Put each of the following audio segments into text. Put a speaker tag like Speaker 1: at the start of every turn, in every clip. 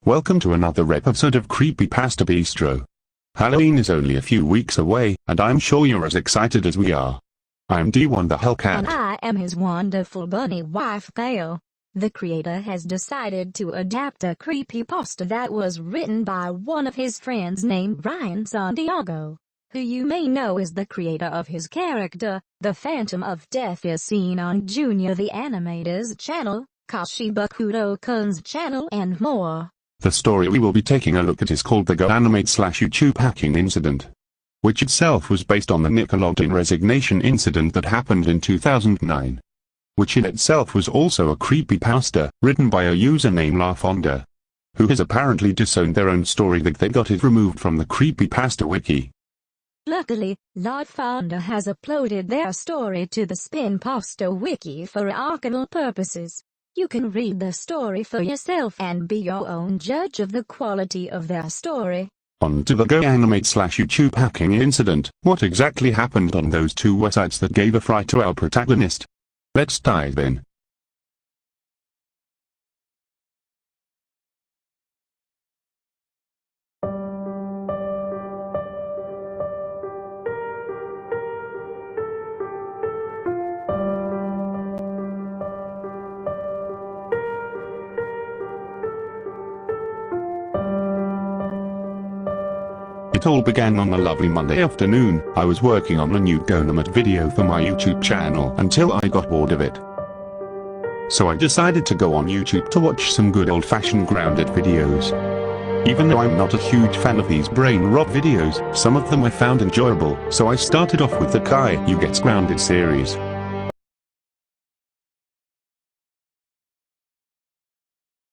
Speaker 1: Welcome to another episode of Creepypasta Bistro. Halloween is only a few weeks away, and I'm sure you're as excited as we are. I'm D1 the Hellcat.
Speaker 2: And I am his wonderful bunny wife Kale. The creator has decided to adapt a creepypasta that was written by one of his friends named Ryan Santiago, who you may know is the creator of his character, the Phantom of Death is seen on Junior the Animator's channel, Kashibakudo-kun's channel and more.
Speaker 1: The story we will be taking a look at is called the GoAnimate/YouTube hacking incident, which itself was based on the Nickelodeon resignation incident that happened in 2009. Which in itself was also a creepypasta, written by a user named LaFonda, who has apparently disowned their own story that they got it removed from the creepypasta wiki.
Speaker 2: Luckily, LaFonda has uploaded their story to the Spinpasta wiki for archival purposes. You can read the story for yourself and be your own judge of the quality of their story.
Speaker 1: On to the GoAnimate/YouTube hacking incident. What exactly happened on those two websites that gave a fright to our protagonist? Let's dive in. It all began on a lovely Monday afternoon. I was working on a new GoAnimate video for my YouTube channel until I got bored of it. So I decided to go on YouTube to watch some good old-fashioned grounded videos. Even though I'm not a huge fan of these brain rot videos, some of them I found enjoyable, so I started off with the GoAnimate Gets Grounded series.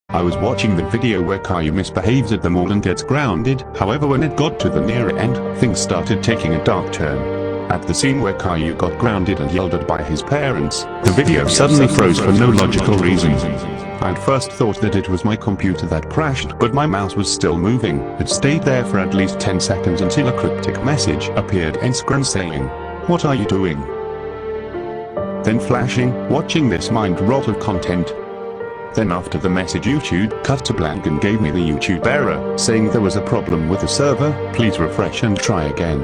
Speaker 1: I was watching the video where Caillou misbehaves at the mall and gets grounded. However, when it got to the nearer end, things started taking a dark turn. At the scene where Caillou got grounded and yelled at by his parents, the video suddenly froze for no logical reason. I'd first thought that it was my computer that crashed, but my mouse was still moving. It stayed there for at least 10 seconds until a cryptic message appeared on screen saying, "What are you doing?" Then flashing, "Watching this mind-rot of content." Then after the message YouTube cut to blank and gave me the YouTube error, saying there was a problem with the server, please refresh and try again.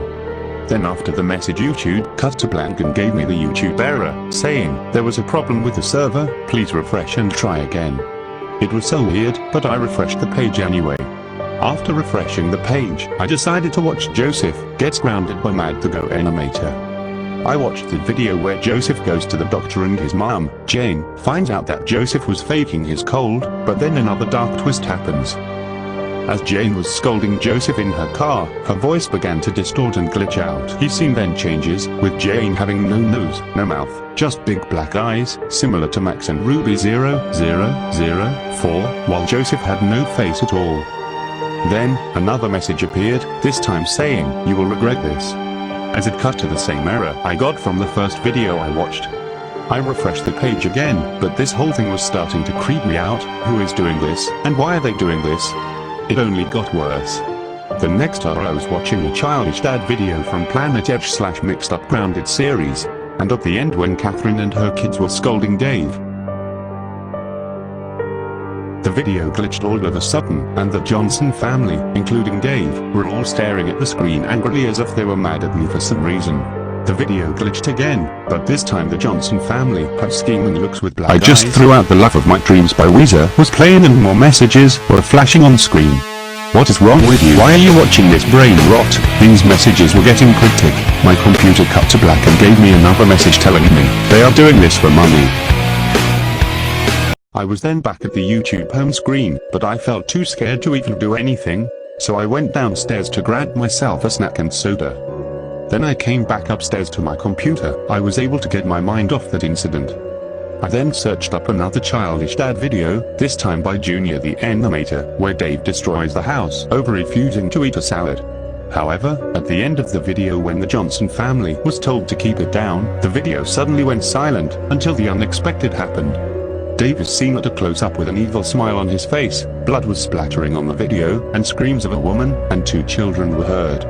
Speaker 1: Then after the message YouTube cut to blank and gave me the YouTube error, saying there was a problem with the server, please refresh and try again. It was so weird, but I refreshed the page anyway. After refreshing the page, I decided to watch Joseph Gets Grounded by Mad the Go Animator. I watched the video where Joseph goes to the doctor and his mom, Jane, finds out that Joseph was faking his cold, but then another dark twist happens. As Jane was scolding Joseph in her car, her voice began to distort and glitch out. His scene then changes, with Jane having no nose, no mouth, just big black eyes, similar to Max and Ruby 0004, while Joseph had no face at all. Then, another message appeared, this time saying, "You will regret this." As it cut to the same error I got from the first video I watched. I refreshed the page again, but this whole thing was starting to creep me out. Who is doing this, and why are they doing this? It only got worse. The next hour I was watching a childish dad video from Planet Edge/Mixed Up Grounded series, and at the end when Catherine and her kids were scolding Dave, the video glitched all of a sudden, and the Johnson family, including Dave, were all staring at the screen angrily as if they were mad at me for some reason. The video glitched again, but this time the Johnson family had scheming looks with black eyes. I just threw out The Love of My Dreams by Weezer was playing and more messages were flashing on screen. What is wrong with you? Why are you watching this brain rot? These messages were getting cryptic. My computer cut to black and gave me another message telling me they are doing this for money. I was then back at the YouTube home screen, but I felt too scared to even do anything, so I went downstairs to grab myself a snack and soda. Then I came back upstairs to my computer. I was able to get my mind off that incident. I then searched up another childish dad video, this time by Junior the Animator, where Dave destroys the house over refusing to eat a salad. However, at the end of the video when the Johnson family was told to keep it down, the video suddenly went silent, until the unexpected happened. Dave is seen at a close-up with an evil smile on his face, blood was splattering on the video, and screams of a woman and 2 children were heard,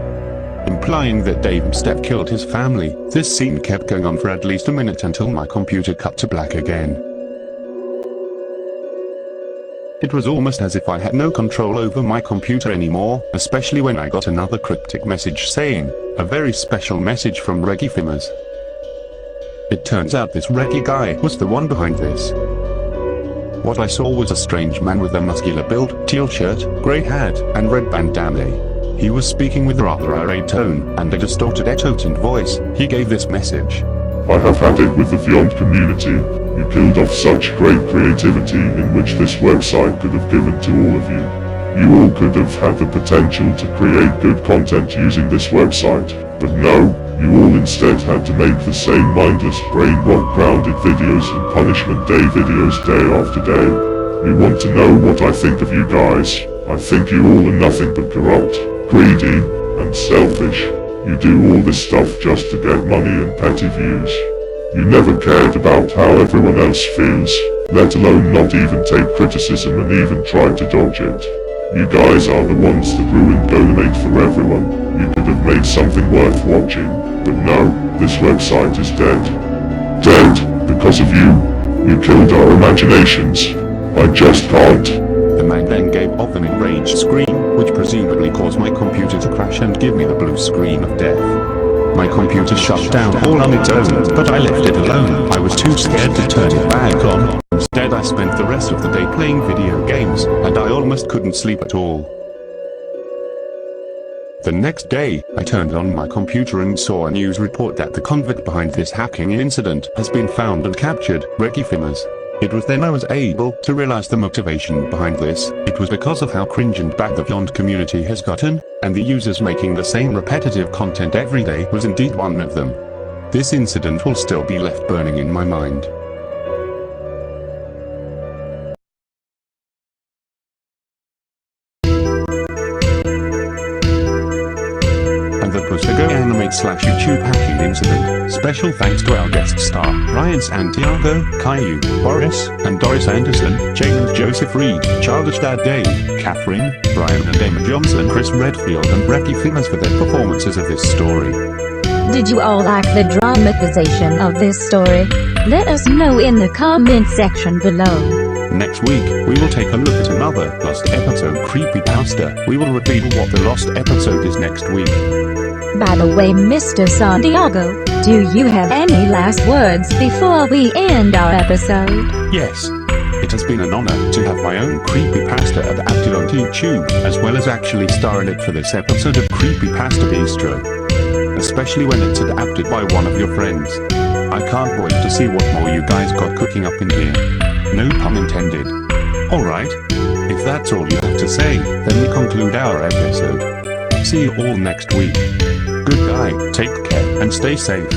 Speaker 1: implying that Dave Step killed his family. This scene kept going on for at least a minute until my computer cut to black again. It was almost as if I had no control over my computer anymore, especially when I got another cryptic message saying, a very special message from Reggie-Fimmers. It turns out this Reggie guy was the one behind this. What I saw was a strange man with a muscular build, teal shirt, grey hat, and red bandana. He was speaking with a rather irate tone and a distorted echotant voice. He gave this message.
Speaker 3: I have had it with the Vyond community. You killed off such great creativity in which this website could have given to all of you. You all could have had the potential to create good content using this website, but no, you all instead had to make the same mindless brain-rot grounded videos and punishment day videos day after day. You want to know what I think of you guys? I think you all are nothing but corrupt, greedy, and selfish. You do all this stuff just to get money and petty views. You never cared about how everyone else feels, let alone not even take criticism and even try to dodge it. You guys are the ones that ruined GoAnimate for everyone. You could have made something worth watching, but no, this website is dead. Dead, because of you. You killed our imaginations. I just can't.
Speaker 1: The man then gave off an enraged scream, which presumably caused my computer to crash and give me the blue screen of death. My computer shut down all on its own, but I left it alone. I was too scared to turn it back on. Instead I spent the rest of the day playing video games, and I almost couldn't sleep at all. The next day, I turned on my computer and saw a news report that the convict behind this hacking incident has been found and captured, Reggie-Fimmers. It was then I was able to realize the motivation behind this. It was because of how cringe and bad the Vyond community has gotten, and the users making the same repetitive content every day was indeed one of them. This incident will still be left burning in my mind. That was the GoAnimate/YouTube hacking incident. Special thanks to our guest star, Ryan Santiago, Caillou, Boris, and Doris Anderson, Jane and Joseph Reed, Childish Dad Dave, Catherine, Brian and Emma Johnson, Chris Redfield and Reggie-Fimmers for their performances of this story.
Speaker 2: Did you all like the dramatization of this story? Let us know in the comment section below.
Speaker 1: Next week, we will take a look at another lost episode creepypasta. We will reveal what the lost episode is next week.
Speaker 2: By the way, Mr. Santiago, do you have any last words before we end our episode?
Speaker 1: Yes. It has been an honor to have my own creepypasta adapted onto YouTube, as well as actually star in it for this episode of Creepypasta Bistro. Especially when it's adapted by one of your friends. I can't wait to see what more you guys got cooking up in here. No pun intended. Alright. If that's all you have to say, then we conclude our episode. See you all next week. Goodbye, take care, and stay safe.